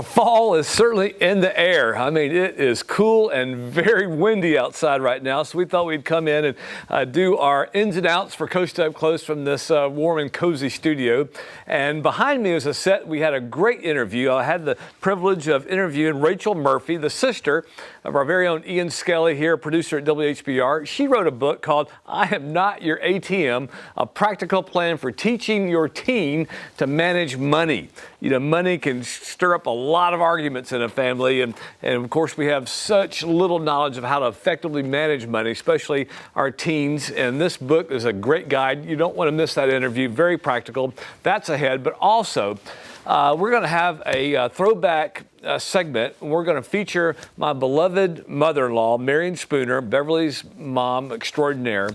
Well, fall is certainly in the air. I mean, it is cool and very windy outside right now, so we thought we'd come in and do our ins and outs for Coast Up Close from this warm and cozy studio. And behind me is a set. We had a great interview. I had the privilege of interviewing Rachel Murphy, the sister of our very own Ian Skelly here, producer at WHBR. She wrote a book called I Am Not Your ATM, a practical plan for teaching your teen to manage money. You know, money can stir up a lot of arguments in a family, and of course we have such little knowledge of how to effectively manage money, especially our teens, and this book is a great guide. You don't want to miss that interview. Very practical. That's ahead, but also we're going to have a throwback segment. We're going to feature my beloved mother-in-law, Marion Spooner, Beverly's mom extraordinaire.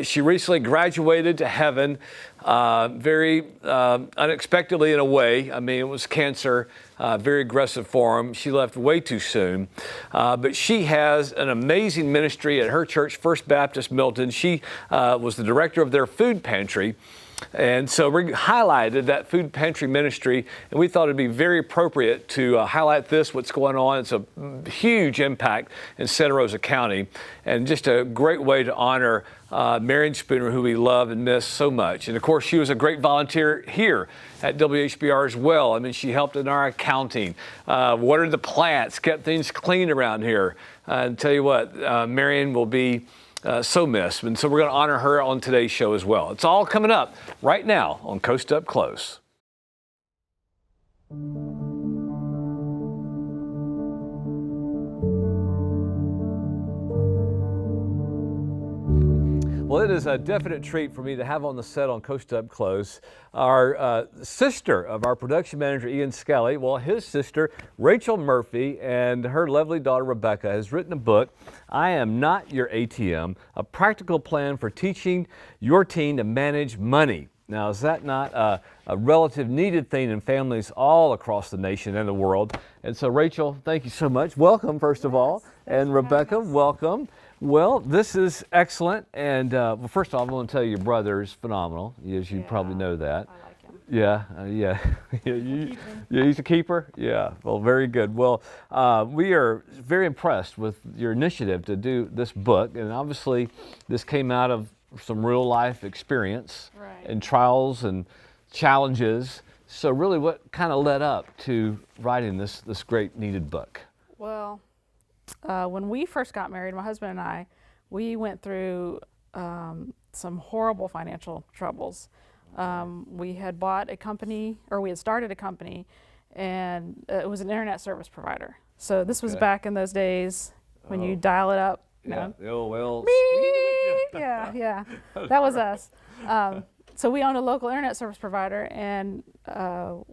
She recently graduated to heaven very unexpectedly in a way. I mean, it was cancer, very aggressive form. She left way too soon. But she has an amazing ministry at her church, First Baptist Milton. She was the director of their food pantry. And so we highlighted that food pantry ministry, and we thought it'd be very appropriate to highlight what's going on. It's a huge impact in Santa Rosa County, and just a great way to honor Marion Spooner, who we love and miss so much. And of course, she was a great volunteer here at WHBR as well. I mean, she helped in our accounting, watered the plants, kept things clean around here. And tell you what, Marion will be so missed. And so we're going to honor her on today's show as well. It's all coming up right now on Coast Up Close. Well, it is a definite treat for me to have on the set on Coast Up Close our sister of our production manager, Ian Skelly. Well, his sister, Rachel Murphy, and her lovely daughter, Rebecca, has written a book, I Am Not Your ATM, a practical plan for teaching your teen to manage money. Now, is that not a relative needed thing in families all across the nation and the world? And so, Rachel, thank you so much. Welcome, first of all. And Rebecca, welcome. Well, this is excellent, and well, first of all, I'm going to tell you your brother is phenomenal, as you probably know that. I like him. Yeah, he's a keeper? Yeah, well, very good. Well, we are very impressed with your initiative to do this book, and obviously this came out of some real life experience and trials and challenges. So really, what kind of led up to writing this great needed book? Well, when we first got married, my husband and I, we went through some horrible financial troubles. We had bought a company, or we had started a company, and it was an internet service provider. So this was back in those days when you dial it up. Yeah, the old well. Yeah, that was us. So we owned a local internet service provider, and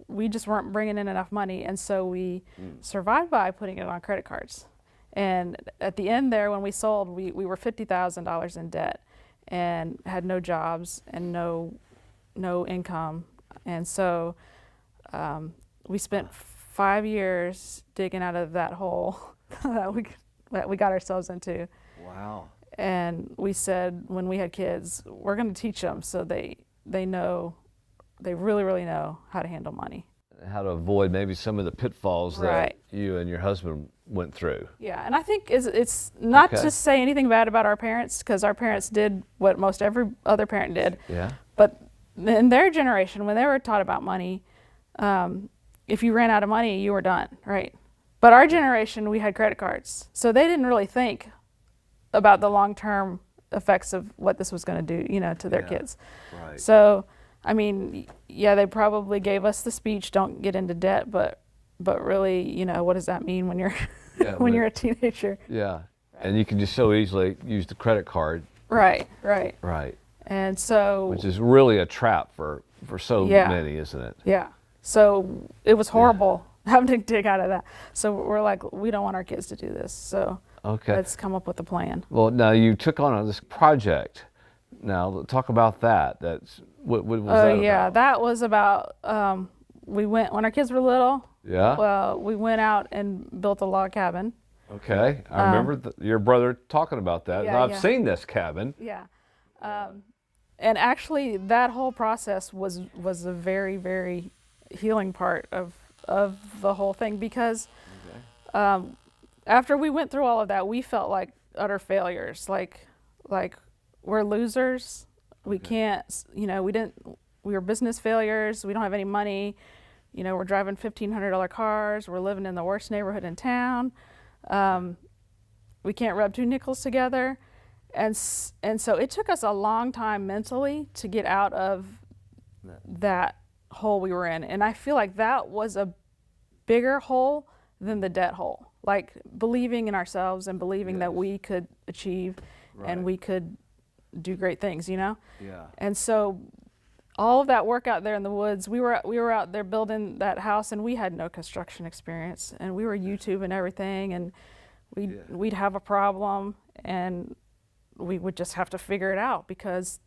we just weren't bringing in enough money, and so we survived by putting it on credit cards. And at the end there, when we sold, we were $50,000 in debt and had no jobs and no income. And so we spent 5 years digging out of that hole that we got ourselves into. Wow. And we said, when we had kids, we're going to teach them so they know, they really know how to handle money. How to avoid maybe some of the pitfalls that you and your husband went through. Yeah, and I think it's not to say anything bad about our parents, because our parents did what most every other parent did. Yeah. But in their generation, when they were taught about money, if you ran out of money, you were done, right? But our generation, we had credit cards, so they didn't really think about the long-term effects of what this was going to do, to their kids. Right. So, I mean, yeah, they probably gave us the speech, don't get into debt, but really, what does that mean when you're when you're a teenager? Yeah, and you can just so easily use the credit card. Right. And so, which is really a trap for so many, isn't it? Yeah. So it was horrible having to dig out of that. So we're like, we don't want our kids to do this. So let's come up with a plan. Well, now you took on this project. Now talk about that. What was that about? That was about, we went, when our kids were little, well, we went out and built a log cabin. Okay, I remember your brother talking about that. Yeah, I've seen this cabin. Yeah, and actually that whole process was a very, very healing part of of the whole thing because after we went through all of that, we felt like utter failures. Like we're losers. We can't, we were business failures. We don't have any money. We're driving $1,500 cars. We're living in the worst neighborhood in town. We can't rub two nickels together. And so it took us a long time mentally to get out of that hole we were in. And I feel like that was a bigger hole than the debt hole. Like believing in ourselves and believing that we could achieve and we could do great things, Yeah. And so all of that work out there in the woods, we were out there building that house, and we had no construction experience, and we were YouTubing everything, and we'd have a problem, and we would just have to figure it out because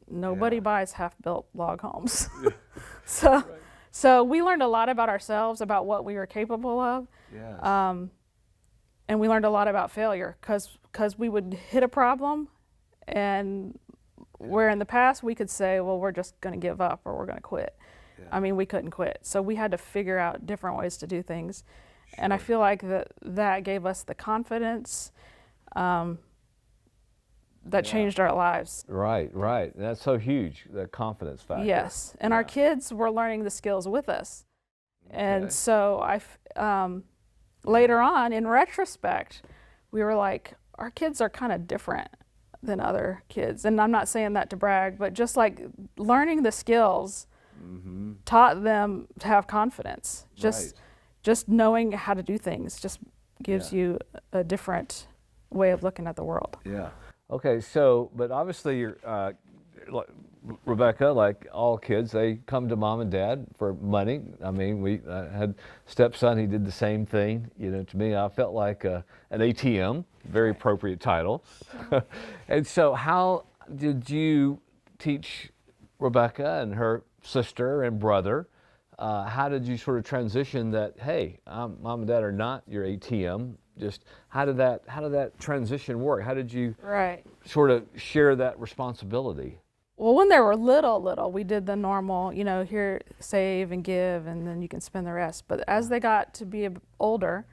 nobody buys half-built log homes. So we learned a lot about ourselves, about what we were capable of, and we learned a lot about failure because we would hit a problem, and where in the past we could say, well, we're just going to give up or we're going to quit. I mean, we couldn't quit. So we had to figure out different ways to do things. And I feel like that gave us the confidence that changed our lives. Right. That's so huge, the confidence factor. Yes. And our kids were learning the skills with us. And so later on, in retrospect, we were like, our kids are kind of different than other kids. And I'm not saying that to brag, but just like learning the skills taught them to have confidence. Just knowing how to do things just gives you a different way of looking at the world. Yeah. Okay, so, but obviously you're, Rebecca, like all kids, they come to mom and dad for money. I mean, we had stepson, he did the same thing. To me, I felt like an ATM, very appropriate title. And so how did you teach Rebecca and her sister and brother, how did you sort of transition that, hey, mom and dad are not your ATM? Just how did that transition work? How did you sort of share that responsibility? Well, when they were little, we did the normal, here, save and give, and then you can spend the rest. But as they got to be older,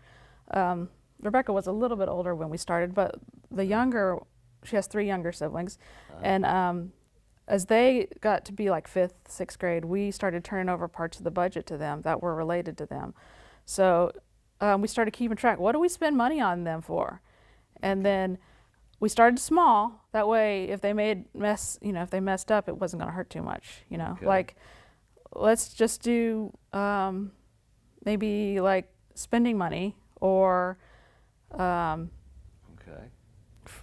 Rebecca was a little bit older when we started, but the younger, she has 3 younger siblings, and as they got to be like 5th, 6th grade, we started turning over parts of the budget to them that were related to them. So we started keeping track. What do we spend money on them for? And then we started small. That way, if they if they messed up, it wasn't going to hurt too much. Like let's just do maybe like spending money, or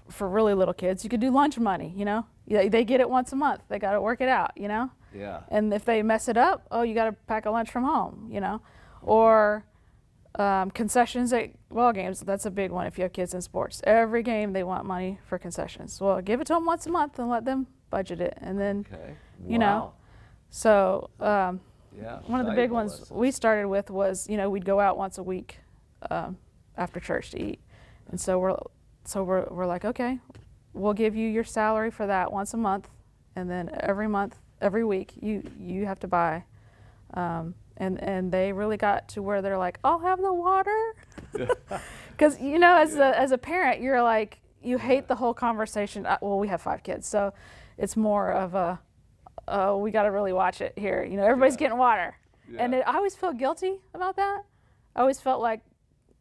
for really little kids, you could do lunch money. They get it once a month. They got to work it out. Yeah. And if they mess it up, you got to pack a lunch from home. Or concessions at ball games, that's a big one if you have kids in sports. Every game they want money for concessions. Well, give it to them once a month and let them budget it. And then, so one of the big ones we started with was, we'd go out once a week after church to eat. And so we're like, okay, we'll give you your salary for that once a month, and then every week you have to buy. And they really got to where they're like, I'll have the water. Because, as a parent, you're like, you hate the whole conversation. Well, we have 5 kids, so it's more of we got to really watch it here. Everybody's getting water. And I always felt guilty about that. I always felt like,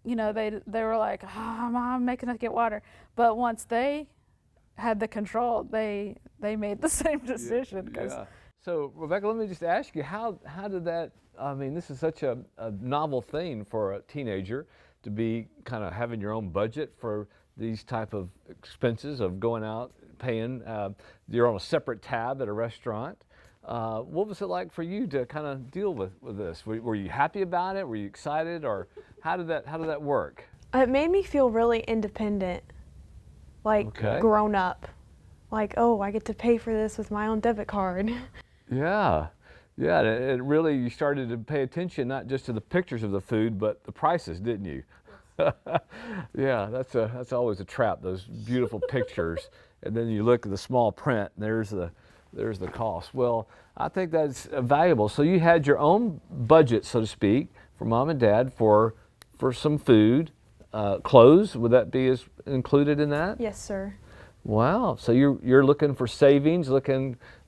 they were like, Mom, making us get water. But once they had the control, they made the same decision. So, Rebecca, let me just ask you, how did that, I mean, this is such a novel thing for a teenager to be kind of having your own budget for these type of expenses of going out, paying. You're on a separate tab at a restaurant. What was it like for you to kind of deal with this? Were you happy about it? Were you excited, or how did that work? It made me feel really independent, like grown up. Like, oh, I get to pay for this with my own debit card. Yeah, it really, you started to pay attention not just to the pictures of the food, but the prices, didn't you? Yeah, that's always a trap, those beautiful pictures, and then you look at the small print, and there's the cost. Well, I think that's valuable. So you had your own budget, so to speak, for mom and dad for some food, clothes. Would that be included in that? Yes, sir. Wow. So you're looking for savings,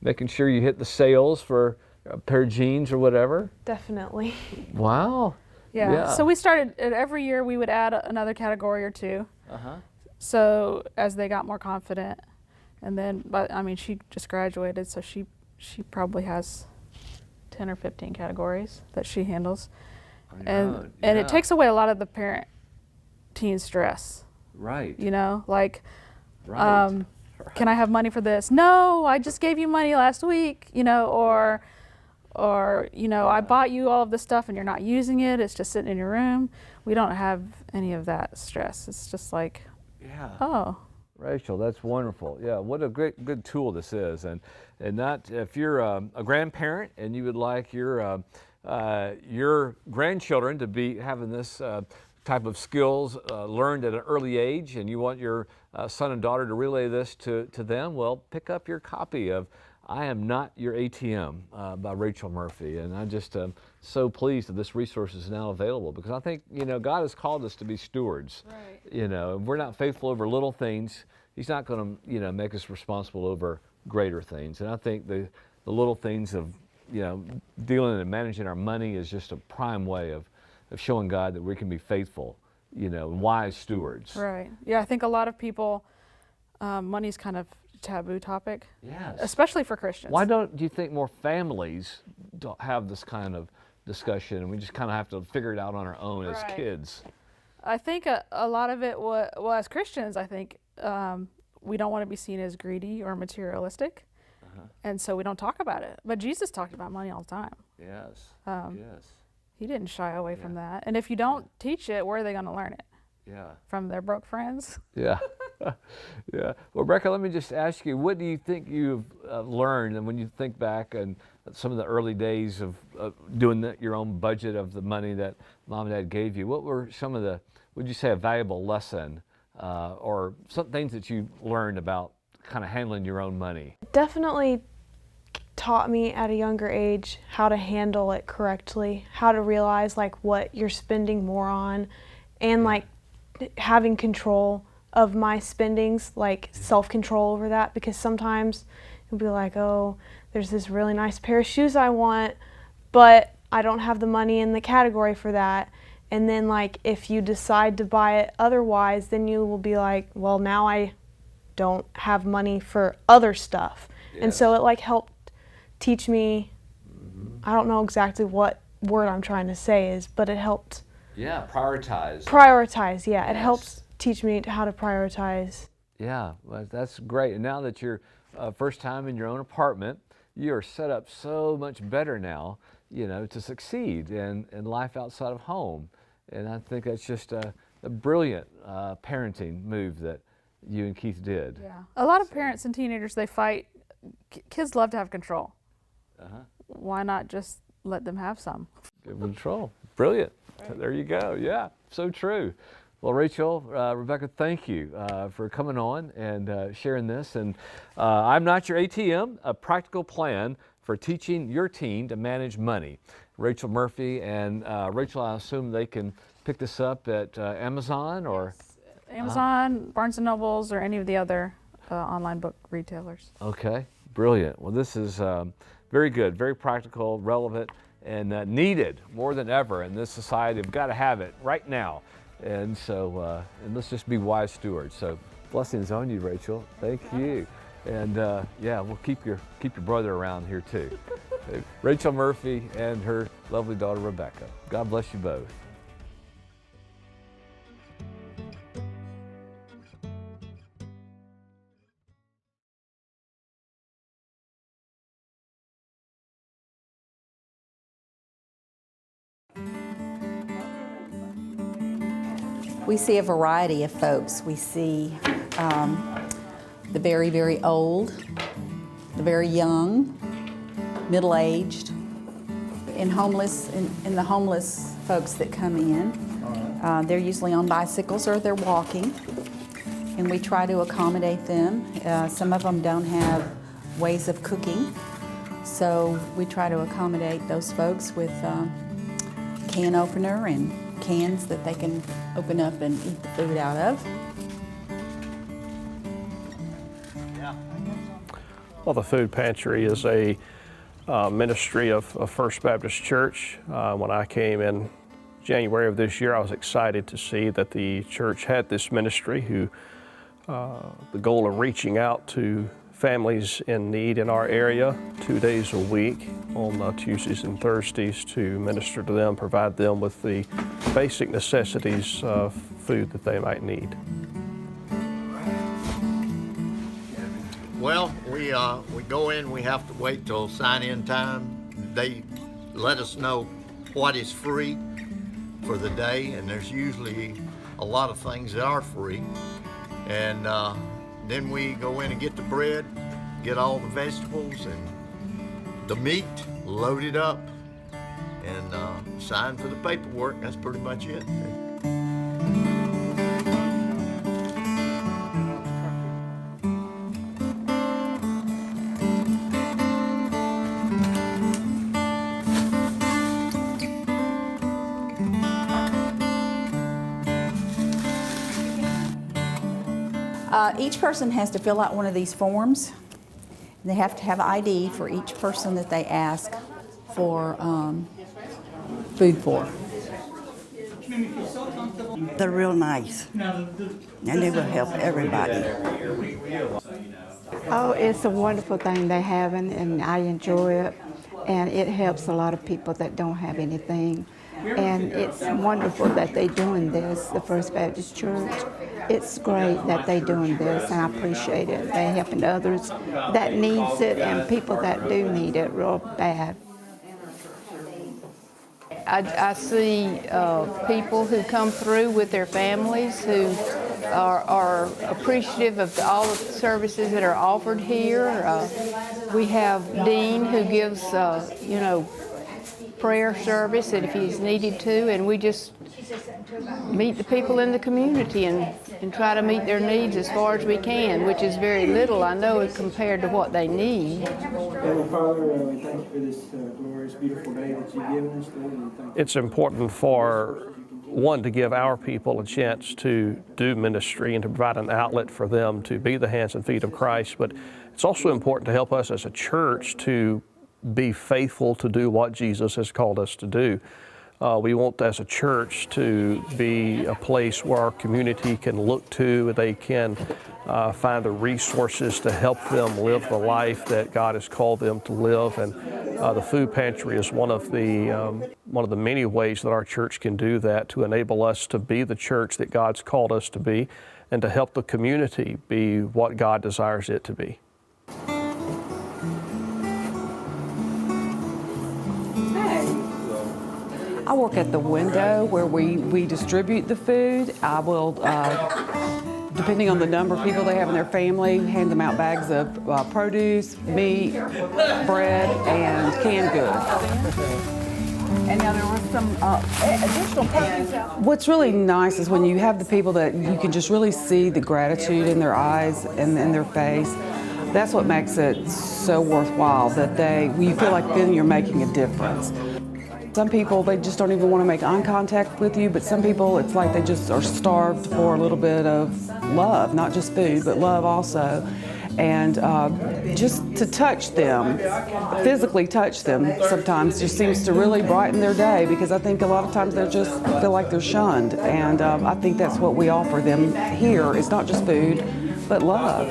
making sure you hit the sales for a pair of jeans or whatever? Definitely. Wow. Yeah. So we started, every year we would add another category or two. So as they got more confident. And then, but I mean, she just graduated, so she probably has 10 or 15 categories that she handles. And it takes away a lot of the parent teen stress. Right. You know, like, Right. can I have money for this? No, I just gave you money last week, you know, or you know, I bought you all of this stuff and you're not using it, it's just sitting in your room. We don't have any of that stress. It's just like, oh. Rachel, that's wonderful. Yeah, what a good tool this is, and not if you're a grandparent and you would like your grandchildren to be having this type of skills learned at an early age, and you want your son and daughter to relay this to them. Well, pick up your copy of "I Am Not Your ATM" by Rachel Murphy, and I just so pleased that this resource is now available, because I think, you know, God has called us to be stewards. Right. You know, if we're not faithful over little things, He's not going to, you know, make us responsible over greater things. And I think the little things of, you know, dealing and managing our money is just a prime way of showing God that we can be faithful, you know, wise stewards. Right. Yeah, I think a lot of people, money's kind of a taboo topic. Yes. Especially for Christians. Why don't you think more families don't have this kind of discussion, and we just kind of have to figure it out on our own as kids? I think a lot of it well, as Christians, I think we don't want to be seen as greedy or materialistic, and so we don't talk about it. But Jesus talked about money all the time. Yes. Yes. He didn't shy away from that. And if you don't teach it, where are they going to learn it? Yeah. From their broke friends? Yeah. Yeah. Well, Rebecca, let me just ask you, what do you think you've learned, and when you think back and some of the early days of doing your own budget of the money that mom and dad gave you, what were some of the, would you say, a valuable lesson or some things that you learned about kind of handling your own money? Definitely taught me at a younger age how to handle it correctly, how to realize like what you're spending more on, and like having control of my spendings, like self-control over that, because sometimes you'll be like, oh, there's this really nice pair of shoes I want, but I don't have the money in the category for that. And then like if you decide to buy it otherwise, then you will be like, well, now I don't have money for other stuff. And so it like helped teach me, I don't know exactly what word I'm trying to say is, but it helped. Yeah, prioritize. Prioritize, yeah. It helps teach me how to prioritize. Yeah, well, that's great. And now that you're first time in your own apartment, you are set up so much better now, you know, to succeed in life outside of home. And I think that's just a brilliant parenting move that you and Keith did. Yeah. A lot of parents and teenagers, they fight. Kids love to have control. Why not just let them have some? Give them control. Brilliant. Right. There you go. Yeah, so true. Well, Rachel, Rebecca, thank you for coming on and sharing this. And I'm Not Your ATM, a practical plan for teaching your teen to manage money. Rachel Murphy, and Rachel, I assume they can pick this up at Amazon or? Yes. Amazon, Barnes & Nobles, or any of the other online book retailers. Okay, brilliant. Well, this is very good, very practical, relevant, and needed more than ever in this society. We've got to have it right now. And so, and let's just be wise stewards. So, blessings on you, Rachel. Thank you. And yeah, we'll keep your brother around here too. Rachel Murphy and her lovely daughter Rebecca. God bless you both. We see a variety of folks. We see the very, very old, the very young, middle-aged, and the homeless folks that come in. They're usually on bicycles or they're walking, and we try to accommodate them. Some of them don't have ways of cooking, so we try to accommodate those folks with can opener and cans that they can open up and eat the food out of. Well, the food pantry is a ministry of First Baptist Church. When I came in January of this year, I was excited to see that the church had this ministry the goal of reaching out to families in need in our area 2 days a week on Tuesdays and Thursdays to minister to them, provide them with the basic necessities of food that they might need. Well, we go in, we have to wait till sign-in time. They let us know what is free for the day, and there's usually a lot of things that are free. And then we go in and get the bread, get all the vegetables and the meat loaded up, and sign for the paperwork. That's pretty much it. Each person has to fill out one of these forms. They have to have ID for each person that they ask for food for. They're real nice, and they will help everybody. Oh, it's a wonderful thing they're having, and I enjoy it. And it helps a lot of people that don't have anything. And it's wonderful that they're doing this, the First Baptist Church. It's great that they're doing this, and I appreciate it. They're helping others that needs it and people that do need it real bad. I see people who come through with their families who are appreciative of all the services that are offered here. We have Dean who gives, prayer service if he's needed to, and we just meet the people in the community and try to meet their needs as far as we can, which is very little, I know, compared to what they need. Heavenly Father, we thank you for this glorious, beautiful day that you've given us, Lord. And thank you. It's important for one, to give our people a chance to do ministry and to provide an outlet for them to be the hands and feet of Christ, but it's also important to help us as a church to be faithful to do what Jesus has called us to do. We want as a church to be a place where our community can look to, they can find the resources to help them live the life that God has called them to live. And the food pantry is one of the many ways that our church can do that, to enable us to be the church that God's called us to be and to help the community be what God desires it to be. I work at the window where we distribute the food. I will, depending on the number of people they have in their family, hand them out bags of produce, meat, bread, and canned goods. And now there were some additional packages out. What's really nice is when you have the people that you can just really see the gratitude in their eyes and in their face. That's what makes it so worthwhile, that you feel like then you're making a difference. Some people, they just don't even want to make eye contact with you, but some people, it's like they just are starved for a little bit of love, not just food, but love also. And just to touch them, physically touch them sometimes just seems to really brighten their day, because I think a lot of times they just feel like they're shunned. And I think that's what we offer them here. It's not just food, but love.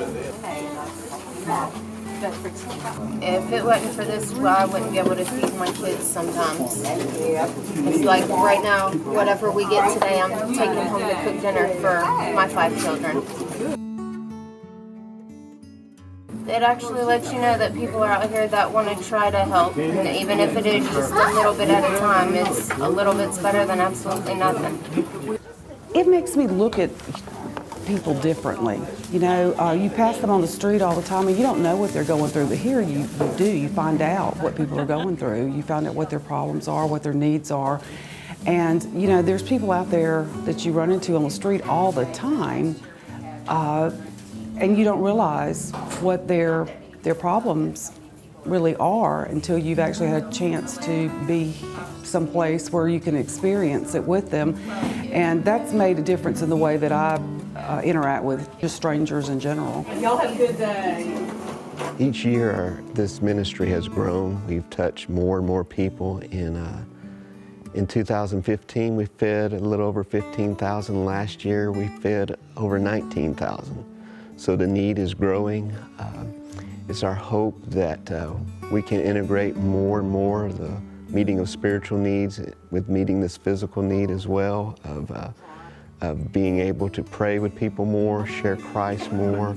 If it wasn't for this, well, I wouldn't be able to feed my kids sometimes. It's like right now, whatever we get today, I'm taking home to cook dinner for my 5 children. It actually lets you know that people are out here that want to try to help, and even if it is just a little bit at a time, it's a little bit's better than absolutely nothing. It makes me look at people differently. You know, you pass them on the street all the time and you don't know what they're going through, but here you do. You find out what people are going through. You find out what their problems are, what their needs are. And, you know, there's people out there that you run into on the street all the time, and you don't realize what their problems really are until you've actually had a chance to be someplace where you can experience it with them. And that's made a difference in the way that I interact with just strangers in general. Y'all have a good day. Each year, this ministry has grown. We've touched more and more people. In 2015, we fed a little over 15,000. Last year, we fed over 19,000. So the need is growing. It's our hope that we can integrate more and more the meeting of spiritual needs with meeting this physical need as well, of being able to pray with people more, share Christ more,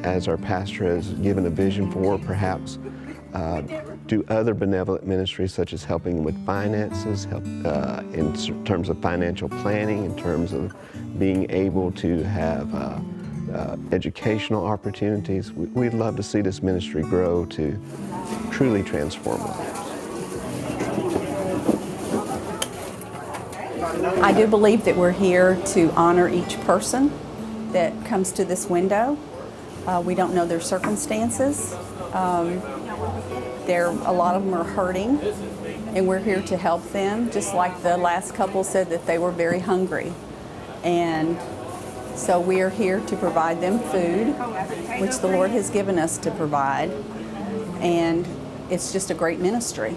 as our pastor has given a vision for, perhaps do other benevolent ministries such as helping with finances, help in terms of financial planning, in terms of being able to have educational opportunities. We'd love to see this ministry grow to truly transform lives. I do believe that we're here to honor each person that comes to this window. We don't know their circumstances. A lot of them are hurting, and we're here to help them, just like the last couple said that they were very hungry. And so we are here to provide them food, which the Lord has given us to provide, and it's just a great ministry.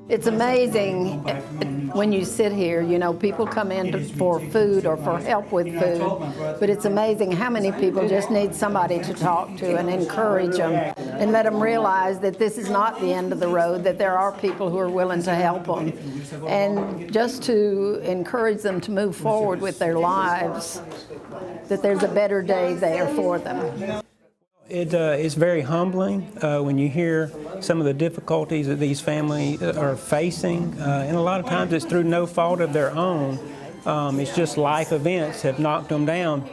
It's amazing when you sit here, you know, people come in for food or for help with food, but it's amazing how many people just need somebody to talk to and encourage them and let them realize that this is not the end of the road, that there are people who are willing to help them, and just to encourage them to move forward with their lives, that there's a better day there for them. It's very humbling when you hear some of the difficulties that these families are facing, and a lot of times it's through no fault of their own. It's just life events have knocked them down,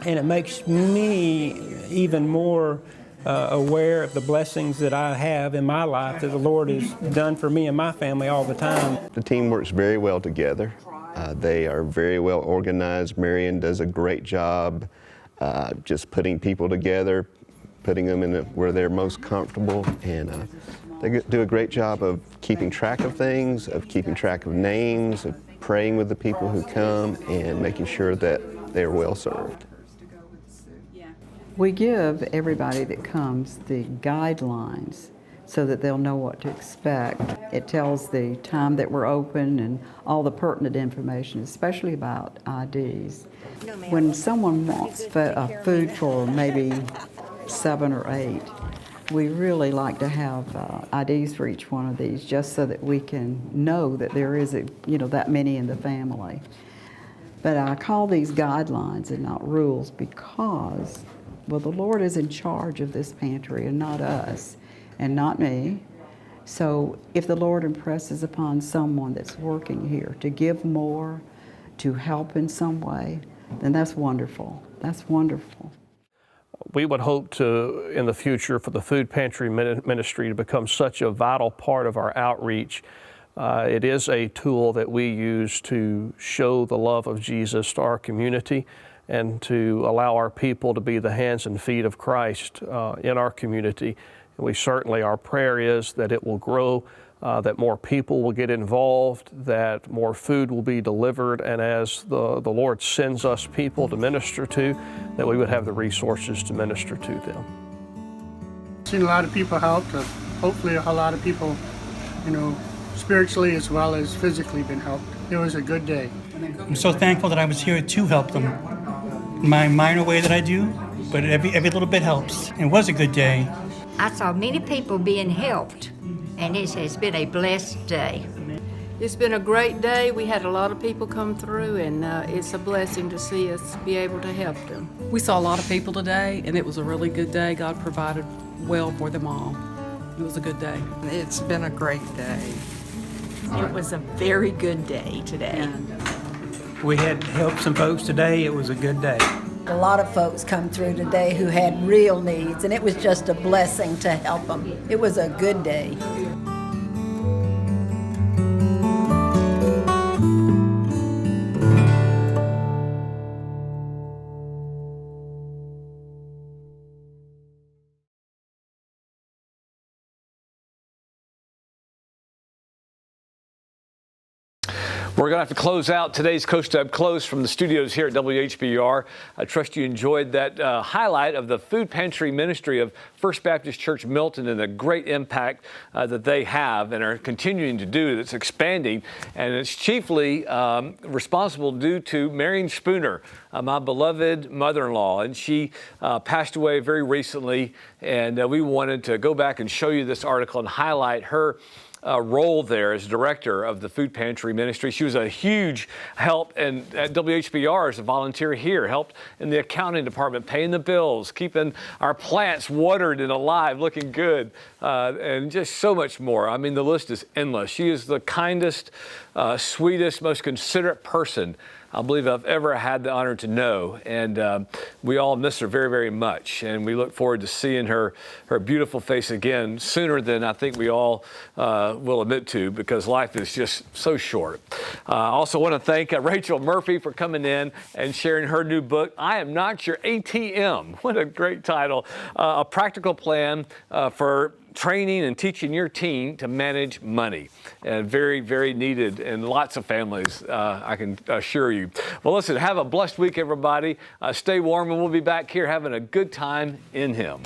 and it makes me even more aware of the blessings that I have in my life that the Lord has done for me and my family all the time. The team works very well together. They are very well organized. Marion does a great job just putting people together, putting them in where they're most comfortable, and they do a great job of keeping track of things, of keeping track of names, of praying with the people who come, and making sure that they're well served. We give everybody that comes the guidelines so that they'll know what to expect. It tells the time that we're open and all the pertinent information, especially about IDs. When someone wants food for maybe 7 or 8, we really like to have IDs for each one of these, just so that we can know that there is that many in the family. But I call these guidelines and not rules because, well, the Lord is in charge of this pantry and not us and not me. So if the Lord impresses upon someone that's working here to give more, to help in some way, then that's wonderful. That's wonderful. We would hope to, in the future, for the food pantry ministry to become such a vital part of our outreach. It is a tool that we use to show the love of Jesus to our community and to allow our people to be the hands and feet of Christ in our community. And we certainly, our prayer is that it will grow, that more people will get involved, that more food will be delivered, and as the Lord sends us people to minister to, that we would have the resources to minister to them. I've seen a lot of people helped. Hopefully a lot of people, spiritually as well as physically been helped. It was a good day. I'm so thankful that I was here to help them. In my minor way that I do, but every little bit helps. It was a good day. I saw many people being helped, and it has been a blessed day. It's been a great day. We had a lot of people come through, and it's a blessing to see us be able to help them. We saw a lot of people today, and it was a really good day. God provided well for them all. It was a good day. It's been a great day. It was a very good day today. We had helped some folks today. It was a good day. A lot of folks come through today who had real needs, and it was just a blessing to help them. It was a good day. We're going to have to close out today's Coast Up Close from the studios here at WHBR. I trust you enjoyed that highlight of the food pantry ministry of First Baptist Church Milton and the great impact that they have and are continuing to do. That's expanding, and it's chiefly responsible due to Marion Spooner, my beloved mother-in-law, and she passed away very recently, and we wanted to go back and show you this article and highlight her role there as director of the food pantry ministry. She was a huge help and at WHBR as a volunteer here, helped in the accounting department, paying the bills, keeping our plants watered and alive, looking good, and just so much more. I mean, the list is endless. She is the kindest, sweetest, most considerate person I believe I've ever had the honor to know, and we all miss her very, very much, and we look forward to seeing her beautiful face again sooner than I think we all will admit to, because life is just so short. I also want to thank Rachel Murphy for coming in and sharing her new book, I Am Not Your ATM. What a great title. A practical plan for training and teaching your team to manage money, and very, very needed in lots of families, I can assure you. Well, listen, have a blessed week, everybody. Stay warm, and we'll be back here having a good time in Him.